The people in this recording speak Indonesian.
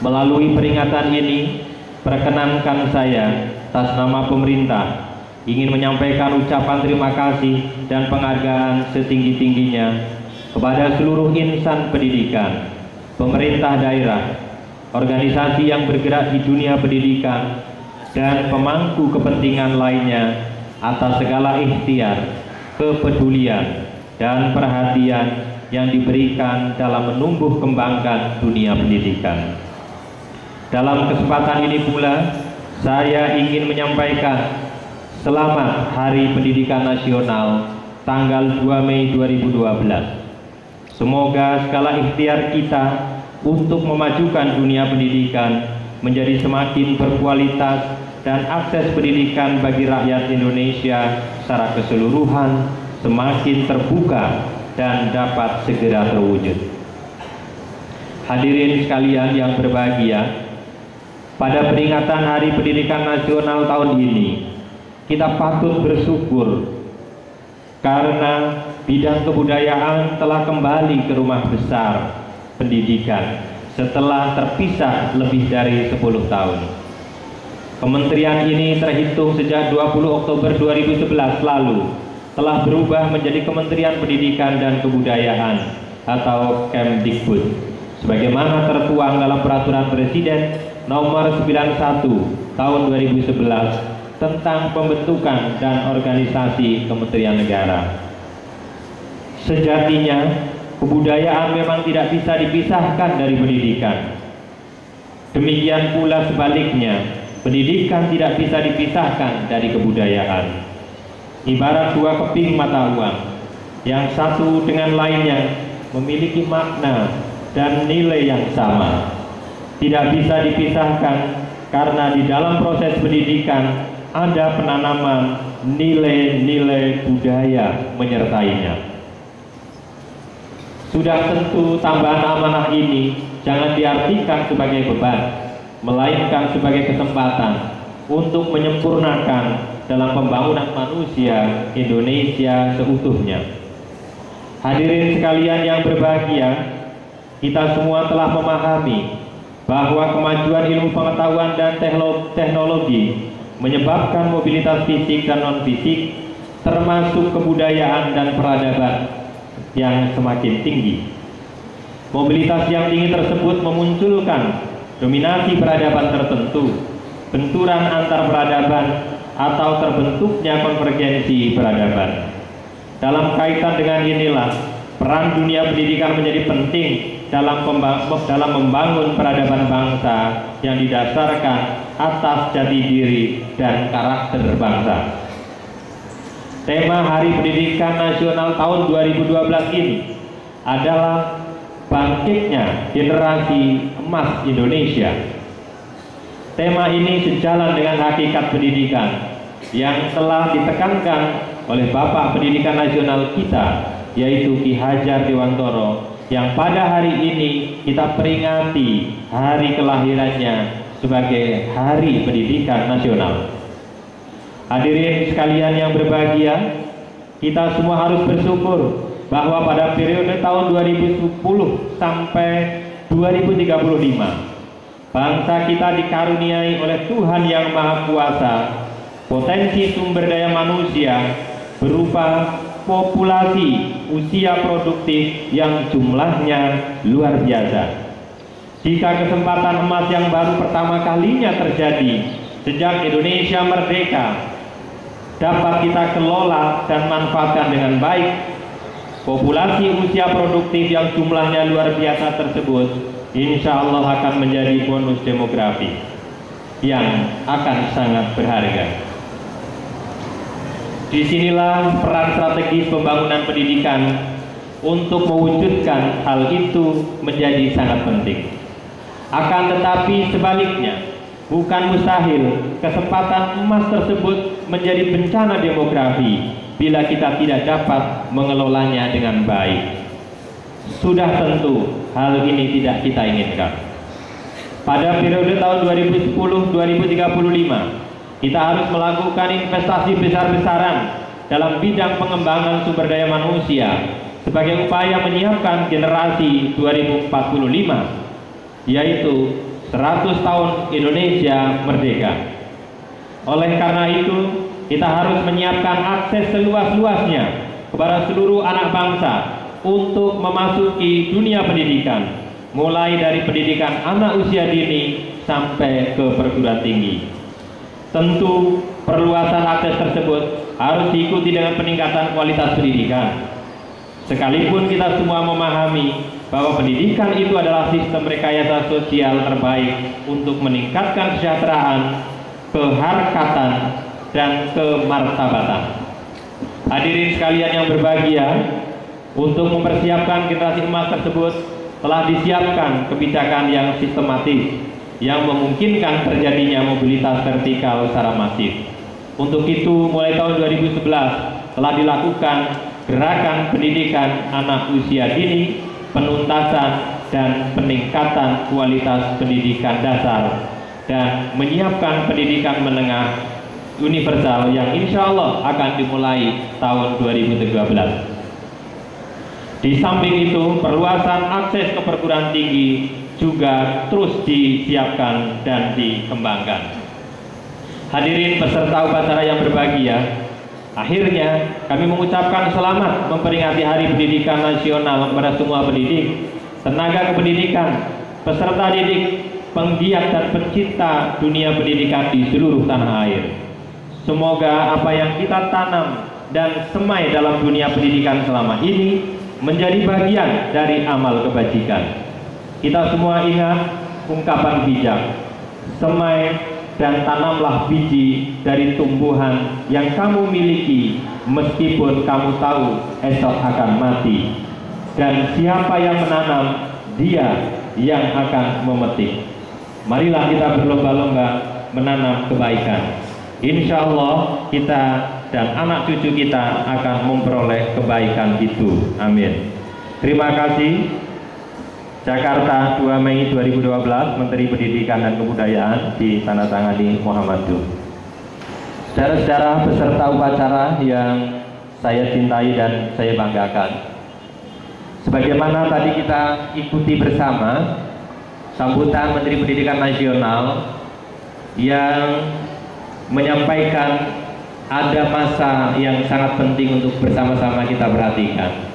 Melalui peringatan ini, perkenankan saya atas nama pemerintah ingin menyampaikan ucapan terima kasih dan penghargaan setinggi-tingginya kepada seluruh insan pendidikan, pemerintah daerah, organisasi yang bergerak di dunia pendidikan, dan pemangku kepentingan lainnya atas segala ikhtiar, kepedulian, dan perhatian yang diberikan dalam menumbuh kembangkan dunia pendidikan. Dalam kesempatan ini pula, saya ingin menyampaikan selamat Hari Pendidikan Nasional tanggal 2 Mei 2012. Semoga segala ikhtiar kita untuk memajukan dunia pendidikan menjadi semakin berkualitas dan akses pendidikan bagi rakyat Indonesia secara keseluruhan semakin terbuka dan dapat segera terwujud. Hadirin sekalian yang berbahagia, pada peringatan Hari Pendidikan Nasional tahun ini, kita patut bersyukur karena bidang kebudayaan telah kembali ke rumah besar pendidikan setelah terpisah lebih dari 10 tahun. Kementerian ini terhitung sejak 20 Oktober 2011 lalu telah berubah menjadi Kementerian Pendidikan dan Kebudayaan atau Kemdikbud, sebagaimana tertuang dalam Peraturan Presiden Nomor 91 Tahun 2011 tentang pembentukan dan organisasi Kementerian Negara. Sejatinya, kebudayaan memang tidak bisa dipisahkan dari pendidikan. Demikian pula sebaliknya, pendidikan tidak bisa dipisahkan dari kebudayaan. Ibarat dua keping mata uang, yang satu dengan lainnya memiliki makna dan nilai yang sama. Tidak bisa dipisahkan karena di dalam proses pendidikan ada penanaman nilai-nilai budaya menyertainya. Sudah tentu tambahan amanah ini jangan diartikan sebagai beban, melainkan sebagai kesempatan untuk menyempurnakan dalam pembangunan manusia Indonesia seutuhnya. Hadirin sekalian yang berbahagia, kita semua telah memahami bahwa kemajuan ilmu pengetahuan dan teknologi menyebabkan mobilitas fisik dan non-fisik, termasuk kebudayaan dan peradaban yang semakin tinggi. Mobilitas yang tinggi tersebut memunculkan dominasi peradaban tertentu, benturan antar peradaban, atau terbentuknya konvergensi peradaban. Dalam kaitan dengan inilah, peran dunia pendidikan menjadi penting dalam membangun peradaban bangsa yang didasarkan atas jati diri dan karakter bangsa. Tema Hari Pendidikan Nasional tahun 2012 ini adalah bangkitnya generasi emas Indonesia. Tema ini sejalan dengan hakikat pendidikan yang telah ditekankan oleh Bapak Pendidikan Nasional kita, yaitu Ki Hajar Dewantoro, yang pada hari ini kita peringati hari kelahirannya sebagai Hari Pendidikan Nasional. Hadirin sekalian yang berbahagia, kita semua harus bersyukur bahwa pada periode tahun 2010 sampai 2035, bangsa kita dikaruniai oleh Tuhan Yang Maha Kuasa potensi sumber daya manusia berupa populasi usia produktif yang jumlahnya luar biasa. Jika kesempatan emas yang baru pertama kalinya terjadi sejak Indonesia merdeka dapat kita kelola dan manfaatkan dengan baik, populasi usia produktif yang jumlahnya luar biasa tersebut insya Allah akan menjadi bonus demografi yang akan sangat berharga. Disinilah peran strategis pembangunan pendidikan untuk mewujudkan hal itu menjadi sangat penting. Akan tetapi sebaliknya, bukan mustahil kesempatan emas tersebut menjadi bencana demografi bila kita tidak dapat mengelolanya dengan baik. Sudah tentu hal ini tidak kita inginkan. Pada periode tahun 2010-2035, kita harus melakukan investasi besar-besaran dalam bidang pengembangan sumber daya manusia sebagai upaya menyiapkan generasi 2045. yaitu 100 tahun Indonesia merdeka. Oleh karena itu, kita harus menyiapkan akses seluas-luasnya kepada seluruh anak bangsa untuk memasuki dunia pendidikan, mulai dari pendidikan anak usia dini sampai ke perguruan tinggi. Tentu perluasan akses tersebut harus diikuti dengan peningkatan kualitas pendidikan. Sekalipun kita semua memahami bahwa pendidikan itu adalah sistem rekayasa sosial terbaik untuk meningkatkan kesejahteraan, keharkatan, dan kemartabatan. Hadirin sekalian yang berbahagia, untuk mempersiapkan generasi emas tersebut telah disiapkan kebijakan yang sistematis yang memungkinkan terjadinya mobilitas vertikal secara masif. Untuk itu, mulai tahun 2011 telah dilakukan gerakan pendidikan anak usia dini, penuntasan dan peningkatan kualitas pendidikan dasar, dan menyiapkan pendidikan menengah universal yang insya Allah akan dimulai tahun 2013. Di samping itu, perluasan akses ke perguruan tinggi juga terus disiapkan dan dikembangkan. Hadirin peserta upacara yang berbahagia, akhirnya kami mengucapkan selamat memperingati Hari Pendidikan Nasional kepada semua pendidik, tenaga kependidikan, peserta didik, penggiat dan pencinta dunia pendidikan di seluruh tanah air. Semoga apa yang kita tanam dan semai dalam dunia pendidikan selama ini menjadi bagian dari amal kebajikan. Kita semua ingat ungkapan bijak, semai dan tanamlah biji dari tumbuhan yang kamu miliki, meskipun kamu tahu esok akan mati. Dan siapa yang menanam, dia yang akan memetik. Marilah kita berlomba-lomba menanam kebaikan. Insya Allah kita dan anak cucu kita akan memperoleh kebaikan itu. Amin. Terima kasih. Jakarta 2 Mei 2012, Menteri Pendidikan dan Kebudayaan, ditandatangani Muhammad Duh. Saudara-saudara peserta upacara yang saya cintai dan saya banggakan, sebagaimana tadi kita ikuti bersama sambutan Menteri Pendidikan Nasional yang menyampaikan ada masa yang sangat penting untuk bersama-sama kita perhatikan.